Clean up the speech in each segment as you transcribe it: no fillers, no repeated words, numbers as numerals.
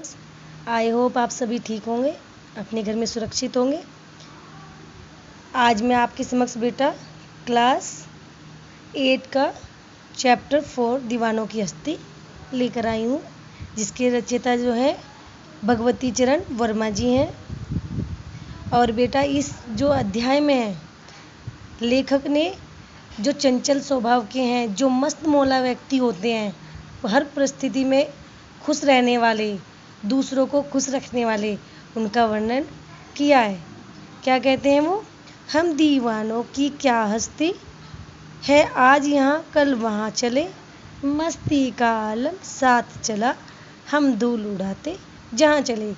Students, I hope आप सभी ठीक होंगे, अपने घर में सुरक्षित होंगे। आज मैं आपके समक्ष बेटा क्लास 8 का चैप्टर 4 दीवानों की हस्ती लेकर आई हूँ, जिसके रचयिता जो है भगवती चरण वर्मा जी हैं। और बेटा इस जो अध्याय में है, लेखक ने जो चंचल स्वभाव के हैं, जो मस्त मौला व्यक्ति होते हैं, हर परिस्थिति में खुश रहने वाले, दूसरों को खुश रखने वाले, उनका वर्णन किया है। क्या कहते हैं वो? हम दीवानों की क्या हस्ती है, आज यहाँ कल वहाँ चले, मस्ती का आलम साथ चला, हम धूल उड़ाते जहाँ चले।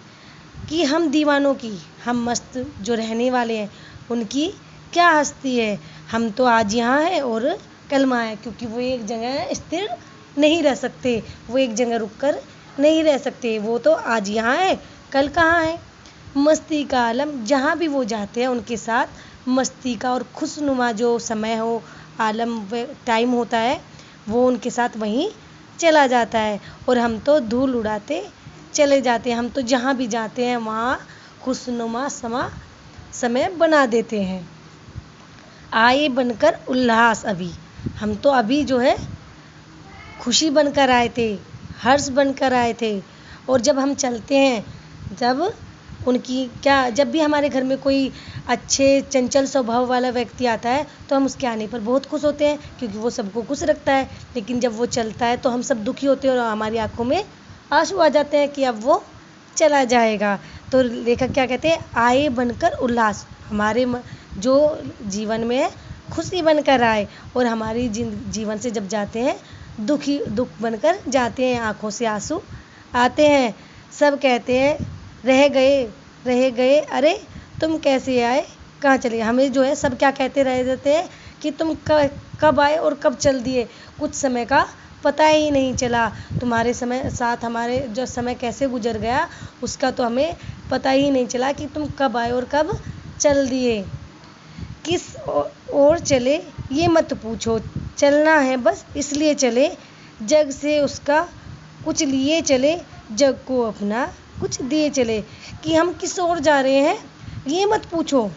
कि हम दीवानों की, हम मस्त जो रहने वाले हैं, उनकी क्या हस्ती है। हम तो आज यहाँ हैं और कल वहाँ हैं, क्योंकि वो एक जगह स्थिर नहीं रह सकते, वो एक जगह रुककर नहीं रह सकते। वो तो आज यहाँ है, कल कहाँ है। मस्ती का आलम, जहाँ भी वो जाते हैं उनके साथ मस्ती का और खुशनुमा जो समय हो, आलम टाइम होता है, वो उनके साथ वहीं चला जाता है। और हम तो धूल उड़ाते चले जाते हैं, हम तो जहाँ भी जाते हैं वहाँ खुशनुमा समय बना देते हैं। आए बनकर उल्लास अभी, हम तो अभी जो है खुशी बनकर आए थे, हर्ष बनकर आए थे। और जब हम चलते हैं, जब भी हमारे घर में कोई अच्छे चंचल स्वभाव वाला व्यक्ति आता है, तो हम उसके आने पर बहुत खुश होते हैं, क्योंकि वो सबको खुश रखता है। लेकिन जब वो चलता है तो हम सब दुखी होते हैं और हमारी आंखों में आंसू आ जाते हैं कि अब वो चला जाएगा। तो लेखक क्या कहते हैं? आए बनकर उल्लास, हमारे जो जीवन में खुशी बनकर आए, और हमारी जीवन से जब जाते हैं दुख बनकर जाते हैं, आंखों से आंसू आते हैं। सब कहते हैं रह गए अरे तुम कैसे आए, कहाँ चले। हमें जो है सब क्या कहते रह जाते हैं कि तुम कब आए और कब चल दिए, कुछ समय का पता ही नहीं चला। तुम्हारे साथ हमारे जो समय कैसे गुजर गया, उसका तो हमें पता ही नहीं चला कि तुम कब आए और कब चल दिए। किस ओर चले ये मत पूछो, चलना है बस इसलिए चले, जग से उसका कुछ लिए चले, जग को अपना कुछ दिए चले। कि हम किस ओर जा रहे हैं ये मत पूछो,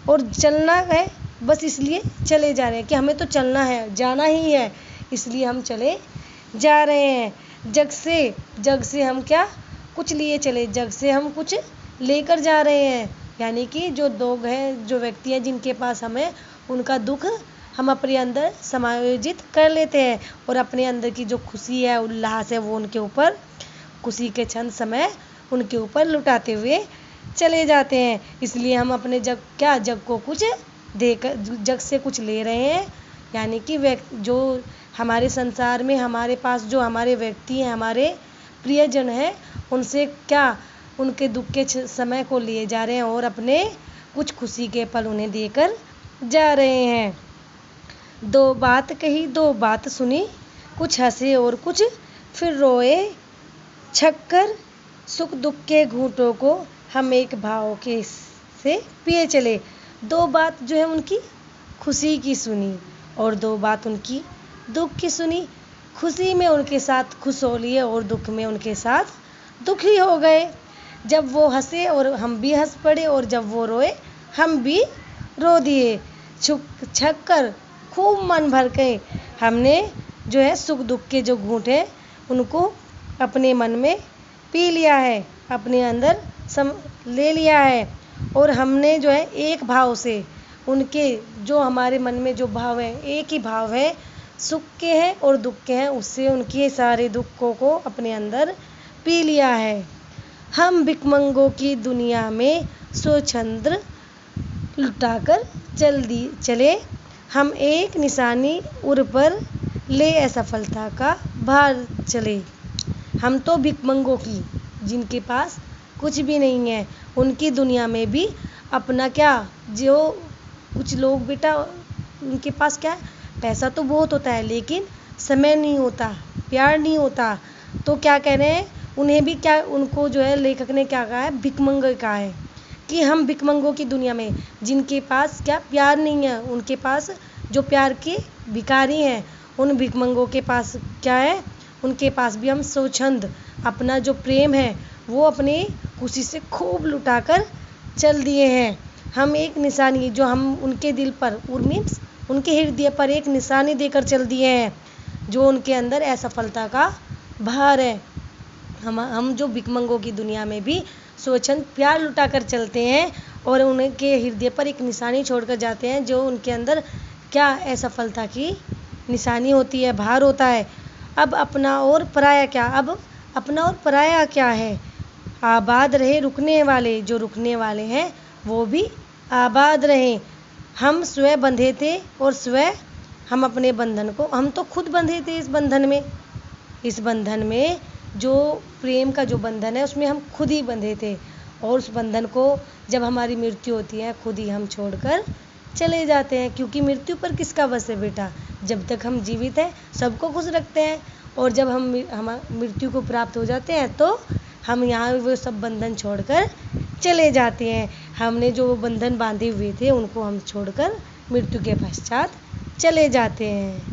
और चलना है बस इसलिए चले जा रहे हैं, कि हमें तो चलना है, जाना ही है, इसलिए हम चले जा रहे हैं। जग से हम क्या कुछ लिए चले, जग से हम कुछ लेकर जा रहे हैं। यानी कि जो लोग हैं, जो व्यक्ति हैं जिनके पास हमें उनका दुख हम अपने अंदर समायोजित कर लेते हैं, और अपने अंदर की जो खुशी है, उल्लास है, वो उनके ऊपर खुशी के क्षण समय उनके ऊपर लुटाते हुए चले जाते हैं। इसलिए हम अपने जग को कुछ देकर जग से कुछ ले रहे हैं। यानी कि जो हमारे संसार में हमारे पास जो हमारे व्यक्ति हैं, हमारे प्रियजन हैं, उनसे क्या उनके दुख के समय को लिए जा रहे हैं, और अपने कुछ खुशी के पल उन्हें देकर जा रहे हैं। दो बात कही दो बात सुनी, कुछ हंसे और कुछ फिर रोए, छक्कर सुख दुख के घूंटों को हम एक भाव के से पिए चले। दो बात जो है उनकी खुशी की सुनी, और दो बात उनकी दुख की सुनी। खुशी में उनके साथ खुश हो लिए, और दुख में उनके साथ दुखी हो गए। जब वो हंसे और हम भी हंस पड़े, और जब वो रोए हम भी रो दिए। छक्कर खूब मन भर के हमने जो है सुख दुख के जो घूंट हैं उनको अपने मन में पी लिया है, अपने अंदर ले लिया है। और हमने जो है एक भाव से उनके जो हमारे मन में जो भाव है, एक ही भाव है, सुख के हैं और दुख के हैं, उससे उनके सारे दुखों को अपने अंदर पी लिया है। हम भिखमंगों की दुनिया में स्वच्छंद लुटाकर चले, हम एक निशानी उर पर ले असफलता का भार चले। हम तो भिखमंगों की, जिनके पास कुछ भी नहीं है, उनकी दुनिया में भी अपना क्या, जो कुछ लोग बेटा उनके पास क्या है, पैसा तो बहुत होता है, लेकिन समय नहीं होता, प्यार नहीं होता। तो क्या कह रहे हैं, उन्हें भी क्या, उनको जो है लेखक ने क्या कहा है, भिखमंग कहा है। कि हम भिखमंगों की दुनिया में, जिनके पास क्या प्यार नहीं है, उनके पास जो प्यार के भिखारी हैं, उन भिखमंगों के पास क्या है, उनके पास भी हम स्वच्छंद अपना जो प्रेम है वो अपनी खुशी से खूब लुटाकर चल दिए हैं। हम एक निशानी जो हम उनके दिल पर मीन्स उनके हृदय पर एक निशानी देकर चल दिए हैं, जो उनके अंदर असफलता का भार है। हम जो भिखमंगों की दुनिया में भी स्वच्छंद प्यार लुटाकर चलते हैं और उनके हृदय पर एक निशानी छोड़कर जाते हैं, जो उनके अंदर क्या असफलता की निशानी होती है, भार होता है। अब अपना और पराया क्या, अब अपना और पराया क्या है। आबाद रहे रुकने वाले, जो रुकने वाले हैं वो भी आबाद रहें। हम स्वयं बंधे थे और स्वयं हम अपने बंधन को, हम तो खुद बंधे थे इस बंधन में जो प्रेम का जो बंधन है उसमें हम खुद ही बंधे थे, और उस बंधन को जब हमारी मृत्यु होती है खुद ही हम छोड़कर चले जाते हैं। क्योंकि मृत्यु पर किसका बस है बेटा, जब तक हम जीवित हैं सबको खुश रखते हैं, और जब हम मृत्यु को प्राप्त हो जाते हैं तो हम यहाँ वो सब बंधन छोड़कर चले जाते हैं। हमने जो बंधन बांधे हुए थे उनको हम छोड़कर मृत्यु के पश्चात चले जाते हैं।